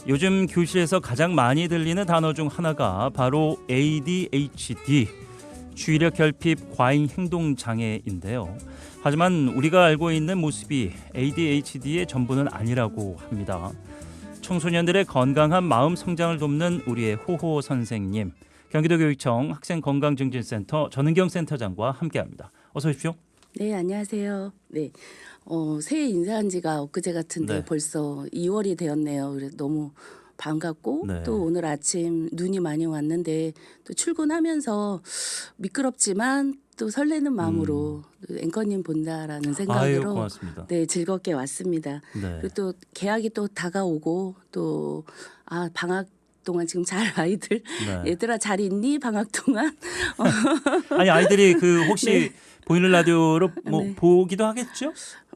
요즘 교실에서 가장 많이 들리는 단어 중 하나가 바로 ADHD, 주의력 결핍 과잉 행동 장애인데요. 하지만 우리가 알고 있는 모습이 ADHD의 전부는 아니라고 합니다. 청소년들의 건강한 마음 성장을 돕는 우리의 호호 선생님, 경기도교육청 학생건강증진센터 전은경 센터장과 함께합니다. 어서 오십시오. 네, 안녕하세요. 네, 새해 인사한 지가 엊그제 같은데 네. 벌써 2월이 되었네요. 그래서 너무 반갑고 네. 또 오늘 아침 눈이 많이 왔는데 또 출근하면서 미끄럽지만 또 설레는 마음으로 또 앵커님 본다라는 아유, 생각으로 고맙습니다. 네, 즐겁게 왔습니다. 네. 그리고 또 개학이 또 다가오고 또 방학 동안 지금 잘 아이들 네. 얘들아 잘 있니? 방학 동안 아니 아이들이 그 혹시 보이는 라디오로 뭐 네. 보기도 하겠죠?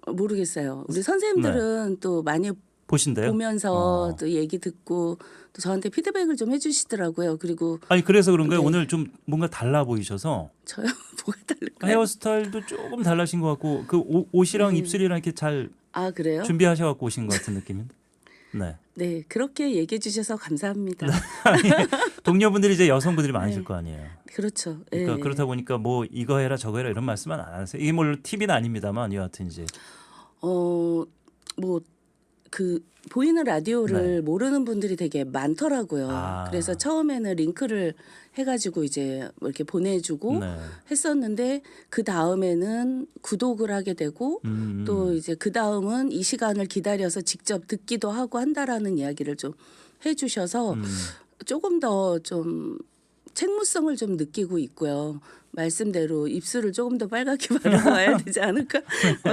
모르겠어요. 우리 선생님들은 또 많이 보신대요? 보면서 또 얘기 듣고 또 저한테 피드백을 좀 해주시더라고요. 그리고 아니 그래서 그런가요? 네. 오늘 좀 뭔가 달라 보이셔서 저요 뭐가 다를까요? 헤어스타일도 조금 달라신 것 같고 그 옷이랑 입술이랑 이렇게 잘 아 그래요? 준비하셔갖고 오신 것 같은 느낌인데. 네. 네 그렇게 얘기해 주셔서 감사합니다. 아니, 동료분들이 이제 여성분들이 많으실 네. 거 아니에요. 그렇죠. 그러니까 예. 그렇다 보니까 뭐 이거 해라 저거 해라 이런 말씀은 안 하세요. 이게 물론 팁은 아닙니다만 여하튼 이제 뭐 그 보이는 라디오를 모르는 분들이 되게 많더라고요. 아. 그래서 처음에는 링크를 해가지고 이제 뭐 이렇게 보내주고 네. 했었는데 그 다음에는 구독을 하게 되고 또 이제 그 다음은 이 시간을 기다려서 직접 듣기도 하고 한다라는 이야기를 좀 해주셔서 조금 더 좀 책무성을 좀 느끼고 있고요. 말씀대로 입술을 조금 더 빨갛게 바르고 와야 되지 않을까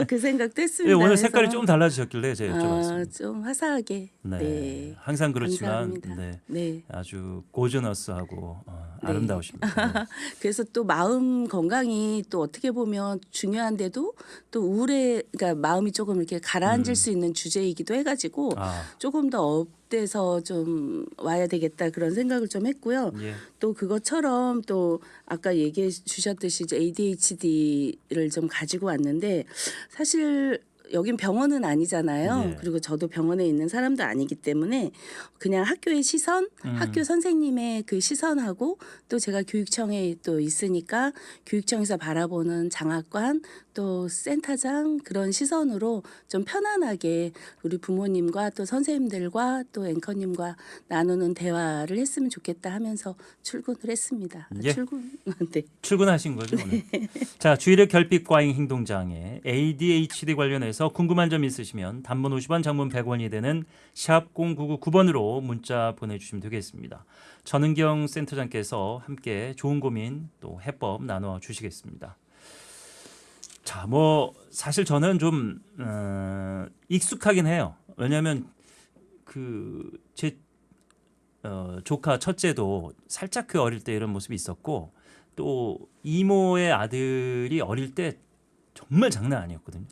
그 생각도 예, 했습니다. 오늘 그래서 색깔이 좀 달라지셨길래 제가 여쭤봤습니다. 좀 화사하게. 네. 네. 항상 그렇지만 감사합니다. 네. 네. 아주 고즈너스하고 네. 아름다우십니다. 네. 그래서 또 마음 건강이 또 어떻게 보면 중요한데도 또 우울해, 그러니까 마음이 조금 이렇게 가라앉을 수 있는 주제이기도 해가지고 아, 조금 더 업돼서 좀 와야 되겠다 그런 생각을 좀 했고요. 예. 또 그것처럼 또 아까 얘기해 주셨듯이 이제 ADHD를 좀 가지고 왔는데 사실 여긴 병원은 아니잖아요. 네. 그리고 저도 병원에 있는 사람도 아니기 때문에 그냥 학교의 시선, 학교 선생님의 그 시선하고 또 제가 교육청에 또 있으니까 교육청에서 바라보는 장학관 또 센터장 그런 시선으로 좀 편안하게 우리 부모님과 또 선생님들과 또 앵커님과 나누는 대화를 했으면 좋겠다 하면서 출근을 했습니다. 예. 네. 출근하신 거죠 오늘. 자, 주의력 결핍 과잉 행동 장애 ADHD 관련해서 궁금한 점 있으시면 단문 50원, 장문 100원이 되는 샵 0999번으로 문자 보내주시면 되겠습니다. 전은경 센터장께서 함께 좋은 고민 또 해법 나눠 주시겠습니다. 자, 뭐 사실 저는 좀 익숙하긴 해요. 왜냐하면 그 제 조카 첫째도 살짝 그 어릴 때 이런 모습이 있었고 또 이모의 아들이 어릴 때 정말 장난 아니었거든요.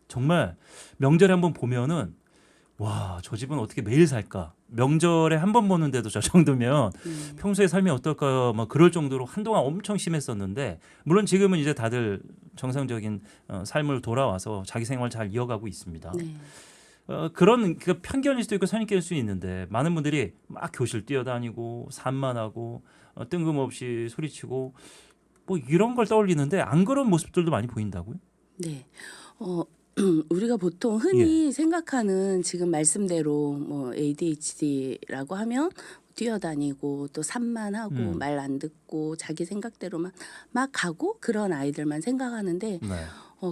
정말 명절에 한번 보면은 와, 저 집은 어떻게 매일 살까? 명절에 한 번 보는데도 저 정도면 평소에 삶이 어떨까? 막 그럴 정도로 한동안 엄청 심했었는데 물론 지금은 이제 다들 정상적인 삶을 돌아와서 자기 생활 잘 이어가고 있습니다. 네. 그런 그 편견일 수도 있고 선입견일 수도 있는데 많은 분들이 막 교실 뛰어다니고 산만하고 뜬금없이 소리치고 뭐 이런 걸 떠올리는데 안 그런 모습들도 많이 보인다고요? 네. 우리가 보통 흔히 생각하는 지금 말씀대로 뭐 ADHD라고 하면 뛰어다니고 또 산만하고 말 안 듣고 자기 생각대로만 막 가고 그런 아이들만 생각하는데 네.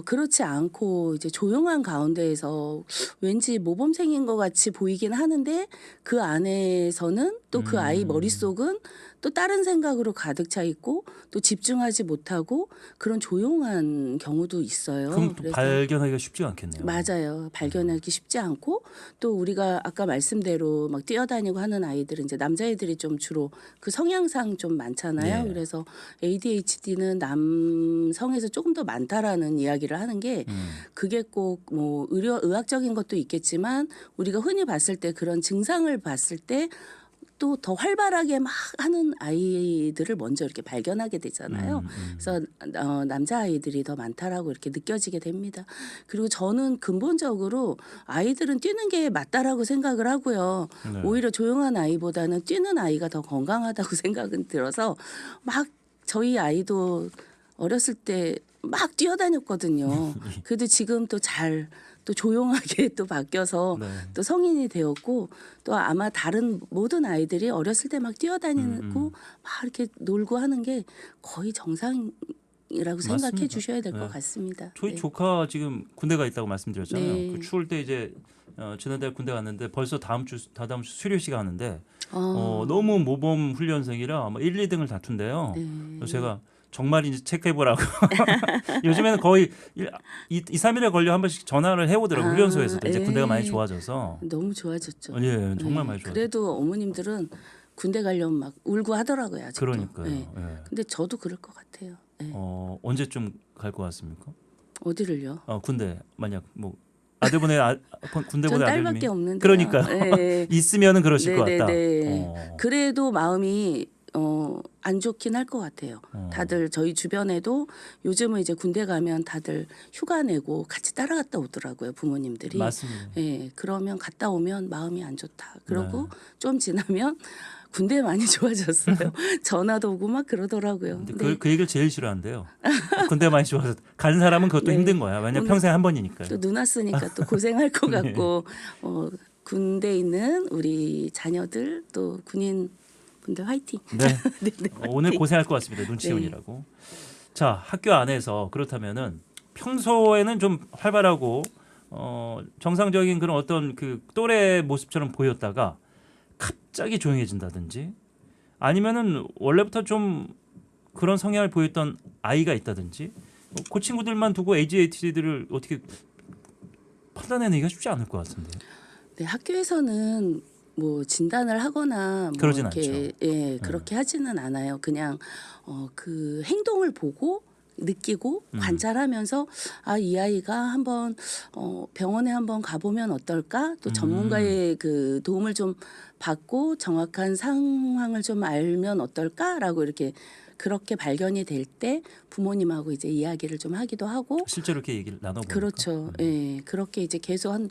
그렇지 않고 이제 조용한 가운데에서 왠지 모범생인 것 같이 보이긴 하는데 그 안에서는 또 그 아이 머릿속은 또 다른 생각으로 가득 차 있고 또 집중하지 못하고 그런 조용한 경우도 있어요. 그럼 또 그래서 발견하기가 쉽지 않겠네요. 맞아요. 발견하기 쉽지 않고 또 우리가 아까 말씀대로 막 뛰어다니고 하는 아이들은 이제 남자애들이 좀 주로 그 성향상 좀 많잖아요. 네. 그래서 ADHD는 남성에서 조금 더 많다라는 이야기를 하는 게 그게 꼭 뭐 의학적인 것도 있겠지만 우리가 흔히 봤을 때 그런 증상을 봤을 때 또 더 활발하게 막 하는 아이들을 먼저 이렇게 발견하게 되잖아요. 그래서 남자 아이들이 더 많다라고 이렇게 느껴지게 됩니다. 그리고 저는 근본적으로 아이들은 뛰는 게 맞다라고 생각을 하고요. 네. 오히려 조용한 아이보다는 뛰는 아이가 더 건강하다고 생각은 들어서 막 저희 아이도 어렸을 때 막 뛰어다녔거든요. 그래도 지금 또 잘 또 조용하게 또 바뀌어서 네. 또 성인이 되었고 또 아마 다른 모든 아이들이 어렸을 때 막 뛰어다니고 막 이렇게 놀고 하는 게 거의 정상이라고 생각해 맞습니다. 주셔야 될 것 네. 같습니다. 저희 네. 조카 지금 군대 가 있다고 말씀드렸잖아요. 네. 그 추울 때 이제 지난달 군대 갔는데 벌써 다다음 주 수료식 하는데 너무 모범 훈련생이라 뭐 1, 2등을 다툰대요. 네. 그래서 제가 정말인지 체크해 보라고. 요즘에는 거의 2, 3일에 걸려 한 번씩 전화를 해오더라고요. 훈련소에서도 이제 군대가 많이 좋아져서. 너무 좋아졌죠. 예, 정말 네. 많이 좋아졌어요. 그래도 어머님들은 군대 가려면 막 울고 하더라고요. 아직도. 그러니까요. 네. 예. 근데 저도 그럴 것 같아요. 네. 언제쯤 갈 것 같습니까? 어디를요? 군대 만약 뭐 아들분의 군대 전 보내 딸밖에 아들님이 없는데. 그러니까요. 네. 있으면은 그러실 것 같다. 네네네. 그래도 마음이 안 좋긴 할 것 같아요. 다들 저희 주변에도 요즘은 이제 군대 가면 다들 휴가 내고 같이 따라갔다 오더라고요. 부모님들이. 맞습니다. 예, 그러면 갔다 오면 마음이 안 좋다. 그러고 네. 좀 지나면 군대 많이 좋아졌어요. 전화도 오고 막 그러더라고요. 근데 그 얘기를 제일 싫어한대요. 군대 많이 좋아서 가는 사람은 그것도 네. 힘든 거야. 왜냐면 오늘 평생 한 번이니까요. 또 눈 왔으니까 또 고생할 것 네. 같고 군대에 있는 우리 자녀들 또 군인 분들 화이팅. 네. 네, 네, 오늘 화이팅. 고생할 것 같습니다. 눈치운이라고. 자, 학교 안에서 그렇다면은 평소에는 좀 활발하고 정상적인 그런 어떤 그 또래 모습처럼 보였다가 갑자기 조용해진다든지 아니면은 원래부터 좀 그런 성향을 보였던 아이가 있다든지 그 친구들만 두고 ADHD를 어떻게 판단해내기가 쉽지 않을 것 같은데. 네, 학교에서는 뭐 진단을 하거나 뭐 그러진 이렇게 예, 그렇게 하지는 않아요. 그냥 그 행동을 보고 느끼고 관찰하면서 아, 이 아이가 한번 병원에 한번 가보면 어떨까? 또 전문가의 그 도움을 좀 받고 정확한 상황을 좀 알면 어떨까라고 이렇게 그렇게 발견이 될 때 부모님하고 이제 이야기를 좀 하기도 하고 실제로 이렇게 얘기를 나눠보니까. 그렇죠. 예. 그렇게 이제 계속 한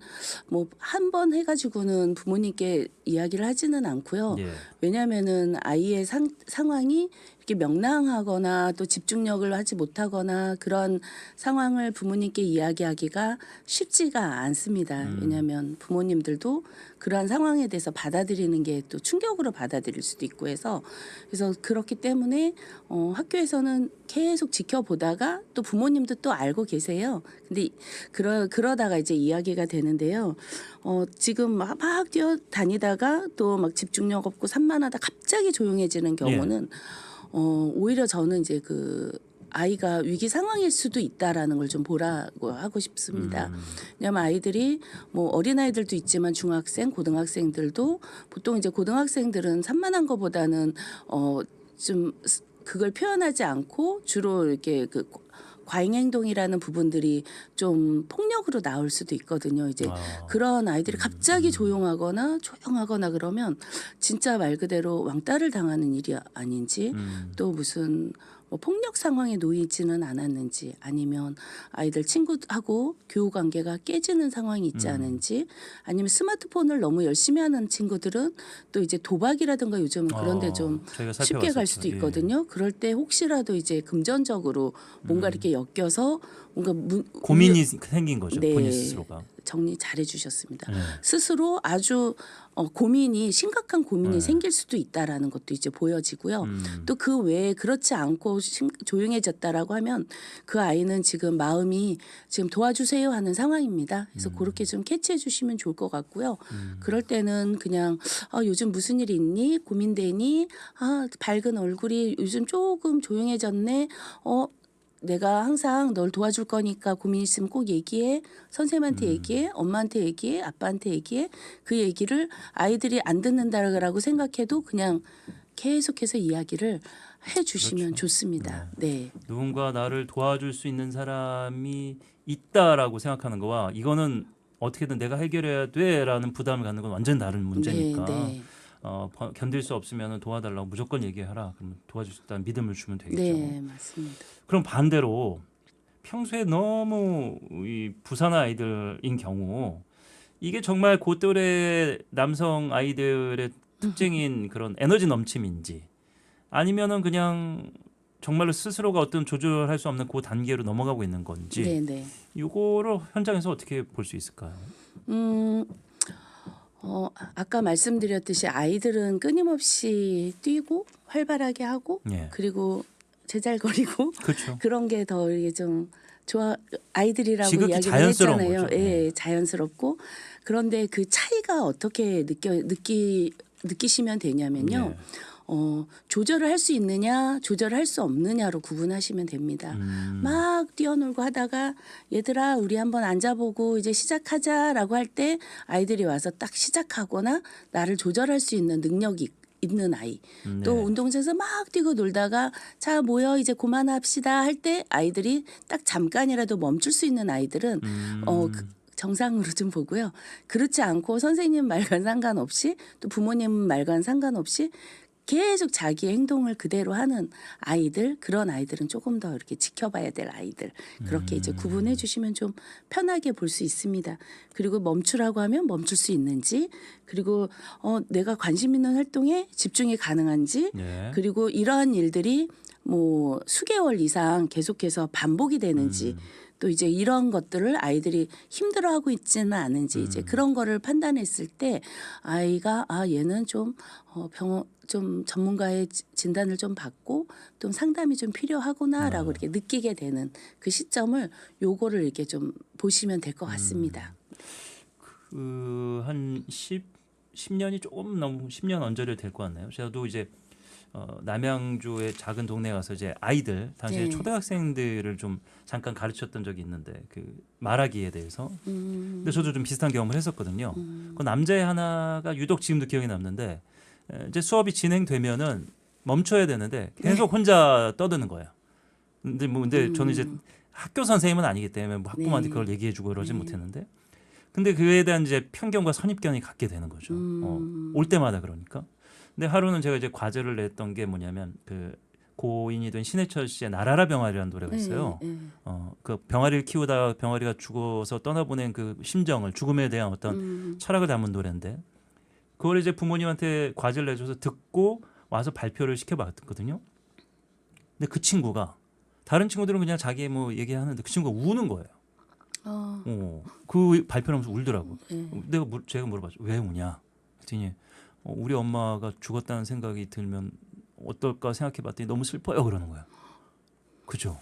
번 해가지고는 부모님께 이야기를 하지는 않고요. 예. 왜냐하면은 아이의 상황이 이렇게 명랑하거나 또 집중력을 하지 못하거나 그런 상황을 부모님께 이야기하기가 쉽지가 않습니다. 왜냐하면 부모님들도 그러한 상황에 대해서 받아들이는 게 또 충격으로 받아들일 수도 있고 해서 그래서 그렇기 때문에 학교에서는 계속 지켜보다가 또 부모님도 또 알고 계세요. 근데 그러다가 이제 이야기가 되는데요. 지금 막 뛰어다니다가 또 막 집중력 없고 산만하다 갑자기 조용해지는 경우는 오히려 저는 이제 그 아이가 위기 상황일 수도 있다라는 걸 좀 보라고 하고 싶습니다. 왜냐하면 아이들이 뭐 어린 아이들도 있지만 중학생, 고등학생들도 보통 이제 고등학생들은 산만한 것보다는 좀 그걸 표현하지 않고 주로 이렇게 그 과잉 행동이라는 부분들이 좀 폭력으로 나올 수도 있거든요. 이제 그런 아이들이 갑자기 조용하거나 그러면 진짜 말 그대로 왕따를 당하는 일이 아닌지 또 무슨 뭐 폭력 상황에 놓이지는 않았는지 아니면 아이들 친구하고 교우 관계가 깨지는 상황이 있지 않은지 아니면 스마트폰을 너무 열심히 하는 친구들은 또 이제 도박이라든가 요즘은 그런데 좀 저희가 쉽게 갈 살펴봤었죠. 수도 있거든요. 그럴 때 혹시라도 이제 금전적으로 뭔가 이렇게 엮여서 뭔가 고민이 생긴 거죠. 네. 본인 스스로가. 정리 잘해 주셨습니다. 네. 스스로 아주 심각한 고민이 생길 수도 있다라는 것도 이제 보여지고요. 또 그 외에 그렇지 않고 조용해졌다라고 하면 그 아이는 지금 마음이 지금 도와주세요 하는 상황입니다. 그래서 그렇게 좀 캐치해 주시면 좋을 것 같고요. 그럴 때는 그냥 요즘 무슨 일이 있니? 고민되니? 밝은 얼굴이 요즘 조금 조용해졌네. 내가 항상 널 도와줄 거니까 고민 있으면 꼭 얘기해. 선생님한테 얘기해. 엄마한테 얘기해. 아빠한테 얘기해. 그 얘기를 아이들이 안 듣는다라고 생각해도 그냥 계속해서 이야기를 해주시면 좋습니다. 네. 누군가 나를 도와줄 수 있는 사람이 있다라고 생각하는 거와 이거는 어떻게든 내가 해결해야 돼라는 부담을 갖는 건 완전 다른 문제니까 네. 견딜 수 없으면 도와달라고 무조건 얘기하라. 그러면 도와줄 수 있다는 믿음을 주면 되겠죠. 네, 맞습니다. 그럼 반대로 평소에 너무 이 부산 아이들인 경우 이게 정말 고또래 남성 아이들의 특징인 그런 에너지 넘침인지 아니면은 그냥 정말로 스스로가 어떤 조절할 수 없는 그 단계로 넘어가고 있는 건지 네, 네. 이거를 현장에서 어떻게 볼 수 있을까요? 음, 아까 말씀드렸듯이 아이들은 끊임없이 뛰고 활발하게 하고 예. 그리고 제잘거리고 그렇죠. 그런 게 더 이게 좀 좋아 아이들이라고 지극히 이야기를 자연스러운 했잖아요. 거죠. 예, 자연스럽고 그런데 그 차이가 어떻게 느끼시면 되냐면요. 예. 조절을 할 수 있느냐, 조절할 수 없느냐로 구분하시면 됩니다. 막 뛰어놀고 하다가 얘들아 우리 한번 앉아보고 이제 시작하자라고 할 때 아이들이 와서 딱 시작하거나 나를 조절할 수 있는 능력이 있는 아이. 또 네. 운동장에서 막 뛰고 놀다가 자 모여 이제 그만합시다 할 때 아이들이 딱 잠깐이라도 멈출 수 있는 아이들은 정상으로 좀 보고요. 그렇지 않고 선생님 말과는 상관없이 또 부모님 말과는 상관없이 계속 자기의 행동을 그대로 하는 아이들 그런 아이들은 조금 더 이렇게 지켜봐야 될 아이들 그렇게 이제 구분해 주시면 좀 편하게 볼 수 있습니다. 그리고 멈추라고 하면 멈출 수 있는지 그리고 내가 관심 있는 활동에 집중이 가능한지 예. 그리고 이러한 일들이 뭐 수개월 이상 계속해서 반복이 되는지 또 이제 이런 것들을 아이들이 힘들어하고 있지는 않은지 이제 그런 거를 판단했을 때 아이가 얘는 좀 병원 좀 전문가의 진단을 좀 받고 좀 상담이 좀 필요하구나라고 이렇게 느끼게 되는 그 시점을 요거를 이렇게 좀 보시면 될 것 같습니다. 한 10년이 조금 넘고 10년 언저리 될 것 같나요? 저도 이제 남양주의 작은 동네 가서 이제 아이들 당시에 네. 초등학생들을 좀 잠깐 가르쳤던 적이 있는데 그 말하기에 대해서. 근데 저도 좀 비슷한 경험을 했었거든요. 그 남자애 하나가 유독 지금도 기억에 남는데 이제 수업이 진행되면은 멈춰야 되는데 계속 혼자 떠드는 거예요. 근데 저는 이제 학교 선생님은 아니기 때문에 뭐 학부모한테 네. 그걸 얘기해주고 그러진 못했는데. 근데 그에 대한 이제 편견과 선입견이 갖게 되는 거죠. 올 때마다 그러니까. 근데 하루는 제가 이제 과제를 냈던 게 뭐냐면 그 고인이 된 신해철 씨의 나라라 병아리라는 노래가 있어요. 그 병아리를 키우다 병아리가 죽어서 떠나보낸 그 심정을 죽음에 대한 어떤 철학을 담은 노래인데 그걸 이제 부모님한테 과제를 내줘서 듣고 와서 발표를 시켜봤거든요. 근데 그 친구가 다른 친구들은 그냥 자기 뭐 얘기하는데 그 친구가 우는 거예요. 그 발표를 하면서 울더라고. 제가 물어봤죠. 왜 우냐? 그랬더니 우리 엄마가 죽었다는 생각이 들면 어떨까 생각해봤더니 너무 슬퍼요 그러는 거야. 그죠?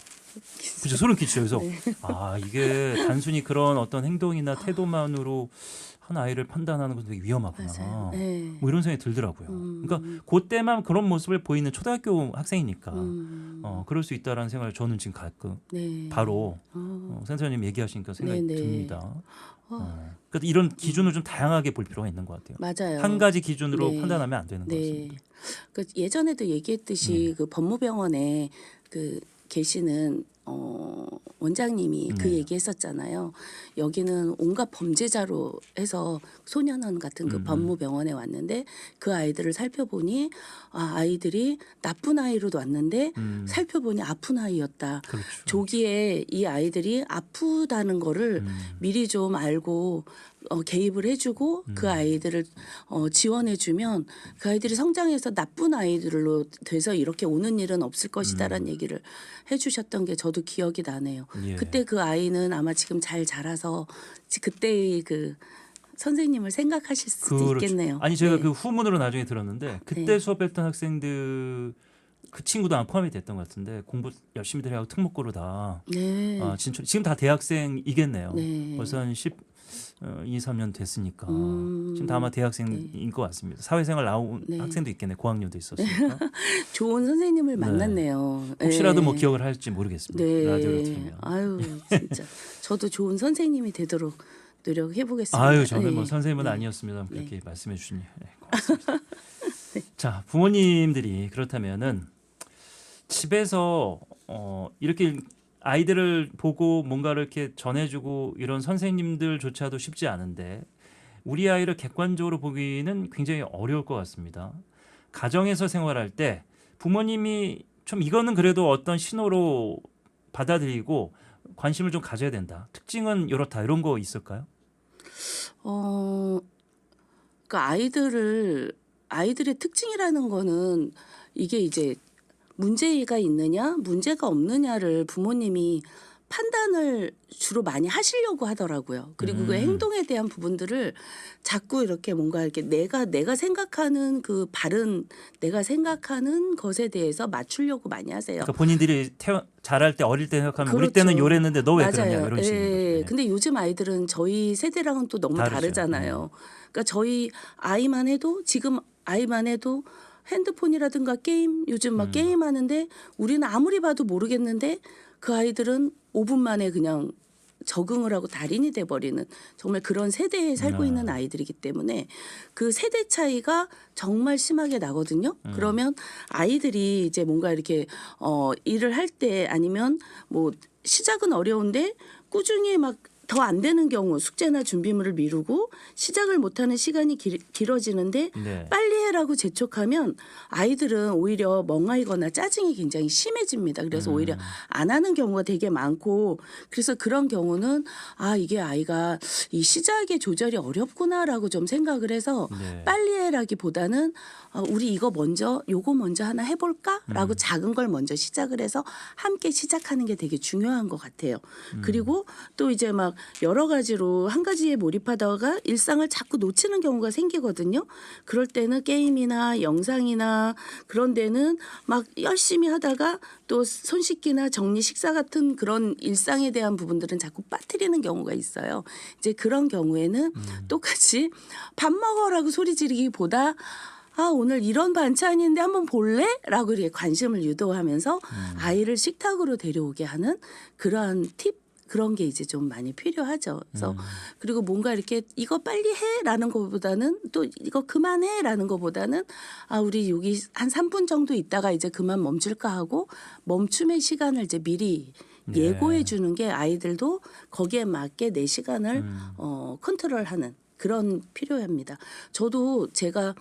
그죠? 소름 끼치죠. 그래서 이게 단순히 그런 어떤 행동이나 태도만으로 한 아이를 판단하는 건 되게 위험하구나. 맞아요. 네. 뭐 이런 생각이 들더라고요. 그러니까 그때만 그런 모습을 보이는 초등학교 학생이니까 그럴 수 있다라는 생각을 저는 지금 가끔 네. 바로 센터님 얘기하시니까 생각이 네, 네. 듭니다. 그러니까 이런 기준을 좀 다양하게 볼 필요가 있는 것 같아요. 맞아요. 한 가지 기준으로 네. 판단하면 안 되는 것 네. 같습니다. 그 예전에도 얘기했듯이 그 법무병원에 그 계시는 원장님이 그 네. 얘기했었잖아요. 여기는 온갖 범죄자로 해서 소년원 같은 그 법무병원에 왔는데 그 아이들을 살펴보니 아이들이 나쁜 아이로 왔는데 살펴보니 아픈 아이였다. 그렇죠. 조기에 이 아이들이 아프다는 거를 미리 좀 알고 개입을 해주고 그 아이들을 지원해주면 그 아이들이 성장해서 나쁜 아이들로 돼서 이렇게 오는 일은 없을 것이다라는 얘기를 해주셨던 게 저도 기억이 나네요. 예. 그때 그 아이는 아마 지금 잘 자라서 그때의 그 선생님을 생각하실 수도 그렇죠. 있겠네요. 아니 제가 네. 그 후문으로 나중에 들었는데 그때 네. 수업했던 학생들 그 친구도 안 포함이 됐던 것 같은데 공부 열심히들 하고 특목고로 다 네. 지금 다 대학생이겠네요. 네. 벌써 한 2, 3년 됐으니까 지금 다 아마 대학생인 것 같습니다. 사회생활 나온 네. 학생도 있겠네. 고학년도 있었으니까. 좋은 선생님을 네. 만났네요. 혹시라도 네. 뭐 기억을 할지 모르겠습니다. 네. 라디오를 들으면. 아유 진짜 저도 좋은 선생님이 되도록 노력해 보겠습니다. 아유 저는 뭐 네. 선생님은 네. 아니었습니다. 그렇게 말씀해 주시니 고맙습니다. 자 부모님들이 그렇다면은 집에서 이렇게 아이들을 보고 뭔가를 이렇게 전해주고 이런 선생님들조차도 쉽지 않은데 우리 아이를 객관적으로 보기는 굉장히 어려울 것 같습니다. 가정에서 생활할 때 부모님이 좀 이거는 그래도 어떤 신호로 받아들이고 관심을 좀 가져야 된다. 특징은 이렇다. 이런 거 있을까요? 어, 그러니까 아이들의 특징이라는 거는 이게 이제 문제가 있느냐, 문제가 없느냐를 부모님이 판단을 주로 많이 하시려고 하더라고요. 그리고 그 행동에 대한 부분들을 자꾸 이렇게 뭔가 이렇게 내가 생각하는 그 바른 내가 생각하는 것에 대해서 맞추려고 많이 하세요. 그러니까 본인들이 자랄 때 어릴 때 생각하면 우리 그렇죠. 때는 요랬는데 너 왜 맞아요. 그러냐 이런 식인 거죠. 예. 네. 근데 요즘 아이들은 저희 세대랑은 또 너무 다르죠. 다르잖아요. 그러니까 저희 아이만 해도 지금 아이만 해도 핸드폰이라든가 게임 요즘 막 게임하는데 우리는 아무리 봐도 모르겠는데 그 아이들은 5분 만에 그냥 적응을 하고 달인이 돼버리는 정말 그런 세대에 살고 있는 아이들이기 때문에 그 세대 차이가 정말 심하게 나거든요. 그러면 아이들이 이제 뭔가 이렇게 일을 할 때 아니면 뭐 시작은 어려운데 꾸준히 막 더 안 되는 경우 숙제나 준비물을 미루고 시작을 못하는 시간이 길어지는데 네. 빨리 해라고 재촉하면 아이들은 오히려 멍하이거나 짜증이 굉장히 심해집니다. 그래서 오히려 안 하는 경우가 되게 많고 그래서 그런 경우는 아 이게 아이가 이 시작의 조절이 어렵구나라고 좀 생각을 해서 네. 빨리 해라기보다는 우리 이거 먼저 요거 먼저 하나 해볼까라고 작은 걸 먼저 시작을 해서 함께 시작하는 게 되게 중요한 것 같아요. 그리고 또 이제 막 여러 가지로 한 가지에 몰입하다가 일상을 자꾸 놓치는 경우가 생기거든요. 그럴 때는 게임이나 영상이나 그런 데는 막 열심히 하다가 또 손 씻기나 정리 식사 같은 그런 일상에 대한 부분들은 자꾸 빠뜨리는 경우가 있어요. 이제 그런 경우에는 똑같이 밥 먹어라고 소리 지르기보다 아 오늘 이런 반찬인데 한번 볼래? 라고 이렇게 관심을 유도하면서 아이를 식탁으로 데려오게 하는 그러한 팁 그런 게 이제 좀 많이 필요하죠. 그래서 그리고 뭔가 이렇게 이거 빨리 해라는 것보다는 또 이거 그만해라는 것보다는 아 우리 여기 한 3분 정도 있다가 이제 그만 멈출까 하고 멈춤의 시간을 이제 미리 예고해 주는 게 아이들도 거기에 맞게 내 시간을 컨트롤하는 그런 필요합니다. 저도 제가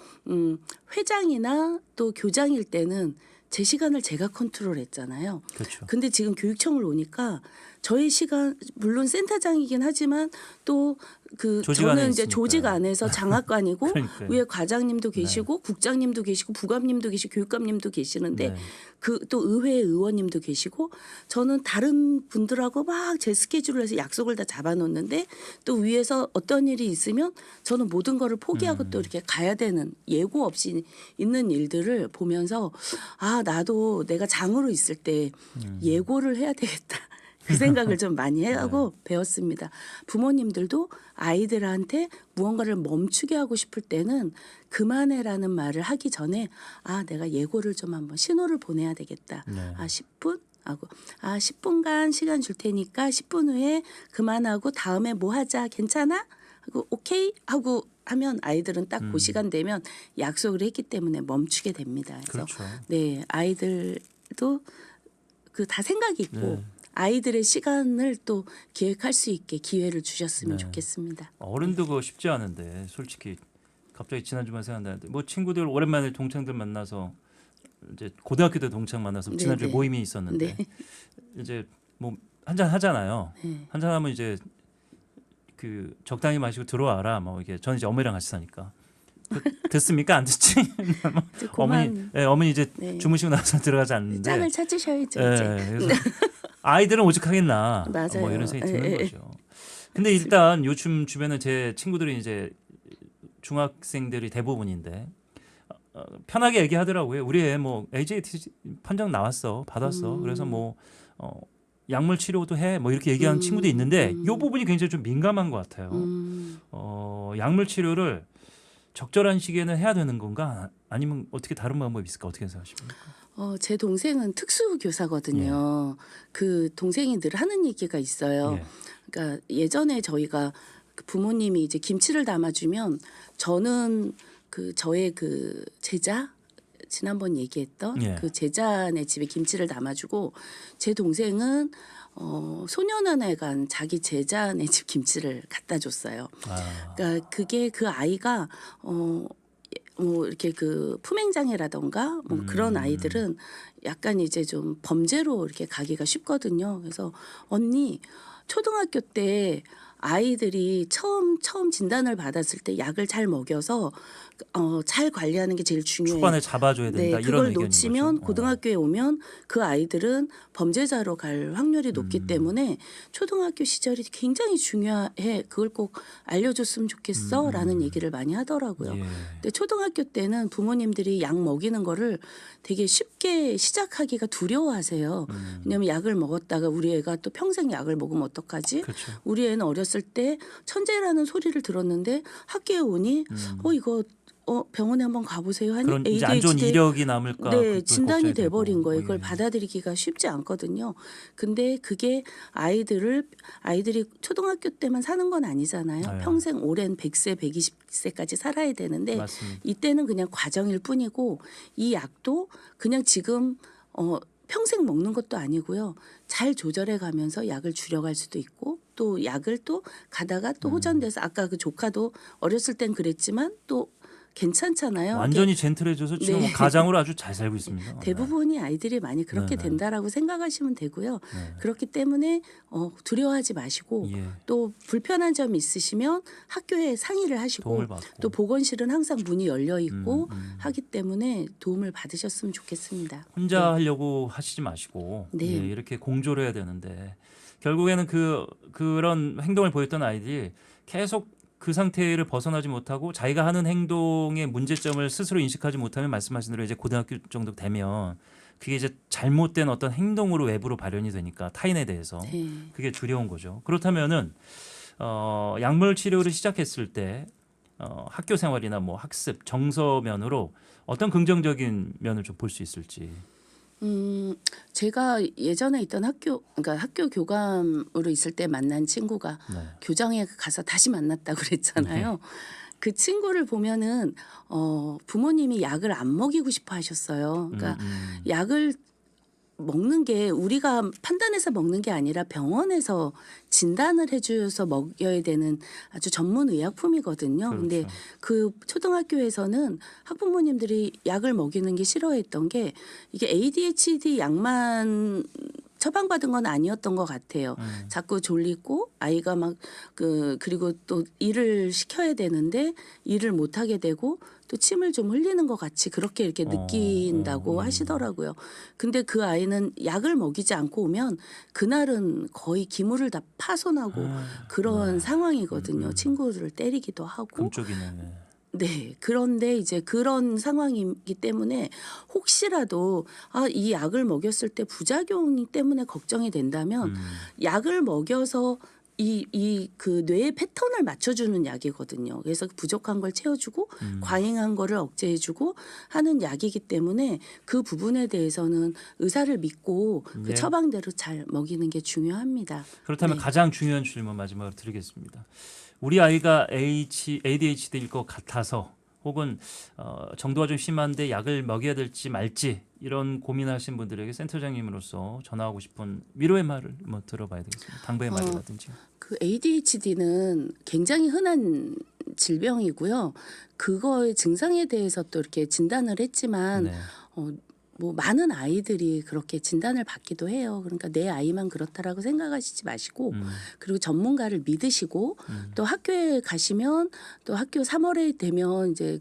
회장이나 또 교장일 때는 제 시간을 제가 컨트롤했잖아요. 그렇죠. 근데 지금 교육청을 오니까 저희 시간 물론 센터장이긴 하지만 또 그 조직 안에 저는 이제 있으니까. 조직 안에서 장학관이고 그러니까요. 위에 과장님도 계시고 국장님도 계시고 부감님도 계시고 교육감님도 계시는데 네. 그 또 의회 의원님도 계시고 저는 다른 분들하고 막 제 스케줄을 해서 약속을 다 잡아놓는데 또 위에서 어떤 일이 있으면 저는 모든 거를 포기하고 또 이렇게 가야 되는 예고 없이 있는 일들을 보면서 아 나도 내가 장으로 있을 때 예고를 해야 되겠다. 그 생각을 좀 많이 하고 배웠습니다. 부모님들도 아이들한테 무언가를 멈추게 하고 싶을 때는 그만해라는 말을 하기 전에 아 내가 예고를 좀 한번 신호를 보내야 되겠다. 네. 아 10분? 하고 아 10분간 시간 줄 테니까 10분 후에 그만하고 다음에 뭐 하자 괜찮아? 하고 오케이 하고 하면 아이들은 딱 그 시간 되면 약속을 했기 때문에 멈추게 됩니다. 그래서 그렇죠. 네 아이들도 그 다 생각이 있고 네. 아이들의 시간을 또 계획할 수 있게 기회를 주셨으면 네. 좋겠습니다. 어른도 그거 쉽지 않은데 솔직히 갑자기 지난주만 생각나는데 뭐 친구들 오랜만에 동창들 만나서 이제 고등학교 때 동창 만나서 지난주에 네. 모임이 있었는데 이제 뭐 한잔 하잖아요. 네. 한잔 하면 이제 그 적당히 마시고 들어와라. 뭐 이게 저는 이제 어머니랑 같이 사니까 듣습니까? 안 듣지? 이제 그만 어머니 이제 네. 주무시고 나서 들어가지 않는데. 짝을 찾으셔야죠. 예, 이제. 그래서 아이들은 오죽하겠나. 맞아요. 뭐 이런 생각이 드는 예, 예. 거죠. 근데 일단 요즘 주변에 제 친구들이 이제 중학생들이 대부분인데 편하게 얘기하더라고요. 우리 애 뭐 AJT 판정 나왔어, 받았어. 그래서 뭐 약물 치료도 해, 뭐 이렇게 얘기하는 친구도 있는데 이 부분이 굉장히 좀 민감한 것 같아요. 약물 치료를 적절한 시기에는 해야 되는 건가? 아니면 어떻게 다른 방법이 있을까? 어떻게 생각하십니까? 제 동생은 특수 교사거든요. 그 동생이 늘 하는 얘기가 있어요. 예. 그러니까 예전에 저희가 그 부모님이 이제 김치를 담아주면 저는 그 저의 그 제자 지난번 얘기했던 예. 그 제자네 집에 김치를 담아주고 제 동생은 소년원에 자기 제자네 집 김치를 갖다 줬어요. 아, 그러니까 그게 그 아이가 뭐 이렇게 그 품행장애라던가 뭐 그런 아이들은 약간 이제 좀 범죄로 이렇게 가기가 쉽거든요. 그래서 언니 초등학교 때 아이들이 처음 진단을 받았을 때 약을 잘 먹여서 잘 관리하는 게 제일 중요해요. 초반에 잡아줘야 된다. 네, 이런 그걸 의견인 놓치면 거죠. 고등학교에 오면 그 아이들은 범죄자로 갈 확률이 높기 때문에 초등학교 시절이 굉장히 중요해. 그걸 꼭 알려줬으면 좋겠어라는 얘기를 많이 하더라고요. 예. 근데 초등학교 때는 부모님들이 약 먹이는 거를 되게 쉽게 시작하기가 두려워하세요. 왜냐하면 약을 먹었다가 우리 애가 또 평생 약을 먹으면 어떡하지? 그렇죠. 우리 애는 어렸을 때 천재라는 소리를 들었는데 학교에 오니 이거 병원에 한번 가보세요 하니 그런 이제 안 좋은 ADHD 이력이 남을까. 네, 그것도 진단이 걱정이 돼버린 되고. 거예요. 그걸 예. 받아들이기가 쉽지 않거든요. 근데 그게 아이들이 초등학교 때만 사는 건 아니잖아요. 네. 평생 오랜 100세, 120세까지 살아야 되는데 맞습니다. 이때는 그냥 과정일 뿐이고 이 약도 그냥 지금 평생 먹는 것도 아니고요. 잘 조절해 가면서 약을 줄여갈 수도 있고 또 약을 또 가다가 또 호전돼서 아까 그 조카도 어렸을 땐 그랬지만 또 괜찮잖아요. 완전히 젠틀해져서 지금 네. 뭐 가장으로 아주 잘 살고 있습니다. 대부분이 아이들이 많이 그렇게 네. 된다라고 생각하시면 되고요. 네. 그렇기 때문에 두려워하지 마시고 예. 또 불편한 점이 있으시면 학교에 상의를 하시고 도움을 받고. 또 보건실은 항상 문이 열려 있고 하기 때문에 도움을 받으셨으면 좋겠습니다. 혼자 하려고 하시지 마시고 네. 예, 이렇게 공조를 해야 되는데 결국에는 그런 행동을 보였던 아이들이 계속 그 상태를 벗어나지 못하고 자기가 하는 행동의 문제점을 스스로 인식하지 못하면 말씀하신 대로 이제 고등학교 정도 되면 그게 이제 잘못된 어떤 행동으로 외부로 발현이 되니까 타인에 대해서 네. 그게 두려운 거죠. 그렇다면은 약물 치료를 시작했을 때 학교 생활이나 뭐 학습 정서면으로 어떤 긍정적인 면을 좀 볼 수 있을지. 제가 예전에 있던 그러니까 학교 교감으로 있을 때 만난 친구가 네. 교장에 가서 다시 만났다고 그랬잖아요. 그 친구를 보면은 부모님이 약을 안 먹이고 싶어 하셨어요. 그러니까 약을 먹는 게 우리가 판단해서 먹는 게 아니라 병원에서 진단을 해줘서 먹여야 되는 아주 전문 의약품이거든요. 근데 그렇죠. 그 초등학교에서는 학부모님들이 약을 먹이는 게 싫어했던 게 이게 ADHD 약만 처방받은 건 아니었던 것 같아요. 자꾸 졸리고 아이가 막 그리고 또 일을 시켜야 되는데 일을 못 하게 되고 또 침을 좀 흘리는 것 같이 그렇게 이렇게 느낀다고 하시더라고요. 근데 그 아이는 약을 먹이지 않고 오면 그날은 거의 기물을 다 파손하고 그런 상황이거든요. 친구들을 때리기도 하고. 금쪽이네. 네. 그런데 이제 그런 상황이기 때문에 혹시라도 이 약을 먹였을 때 부작용 때문에 걱정이 된다면 약을 먹여서 그 뇌의 패턴을 맞춰주는 약이거든요. 그래서 부족한 걸 채워주고 과잉한 거를 억제해주고 하는 약이기 때문에 그 부분에 대해서는 의사를 믿고 그 예. 처방대로 잘 먹이는 게 중요합니다. 그렇다면 네. 가장 중요한 질문 마지막으로 드리겠습니다. 우리 아이가 ADHD일 것 같아서 혹은 정도가 좀 심한데 약을 먹여야 될지 말지 이런 고민하신 분들에게 센터장님으로서 전하고 싶은 위로의 말을 뭐 들어봐야 되겠습니다. 당부의 말이라든지. 그 ADHD는 굉장히 흔한 질병이고요. 그거의 증상에 대해서 또 이렇게 진단을 했지만 네. 뭐 많은 아이들이 그렇게 진단을 받기도 해요. 그러니까 내 아이만 그렇다라고 생각하시지 마시고 그리고 전문가를 믿으시고 또 학교에 가시면 또 학교 3월에 되면 이제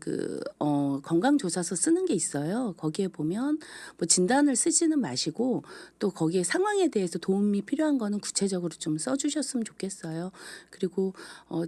건강조사서 쓰는 게 있어요. 거기에 보면 뭐 진단을 쓰지는 마시고 또 거기에 상황에 대해서 도움이 필요한 거는 구체적으로 좀 써주셨으면 좋겠어요. 그리고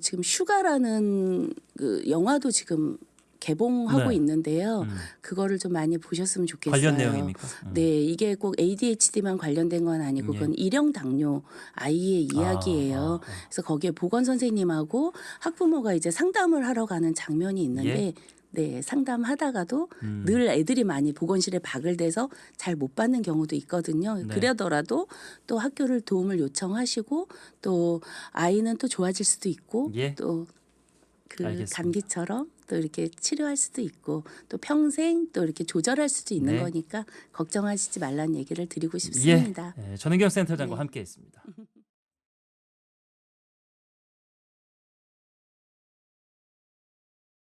지금 슈가라는 그 영화도 지금 개봉하고 네. 있는데요. 그거를 좀 많이 보셨으면 좋겠어요. 관련 내용입니까? 네, 이게 꼭 ADHD만 관련된 건 아니고 그건 일형 당뇨 아이의 이야기예요. 그래서 거기에 보건 선생님하고 학부모가 이제 상담을 하러 가는 장면이 있는데 네, 상담하다가도 늘 애들이 많이 보건실에 박을대서 잘 못 받는 경우도 있거든요. 네. 그러더라도 또 학교를 도움을 요청하시고 또 아이는 또 좋아질 수도 있고 예. 또 그 알겠습니다. 감기처럼 또 이렇게 치료할 수도 있고 또 평생 또 이렇게 조절할 수도 있는 네. 거니까 걱정하시지 말라는 얘기를 드리고 싶습니다. 예, 전은경 센터장과 네. 함께했습니다.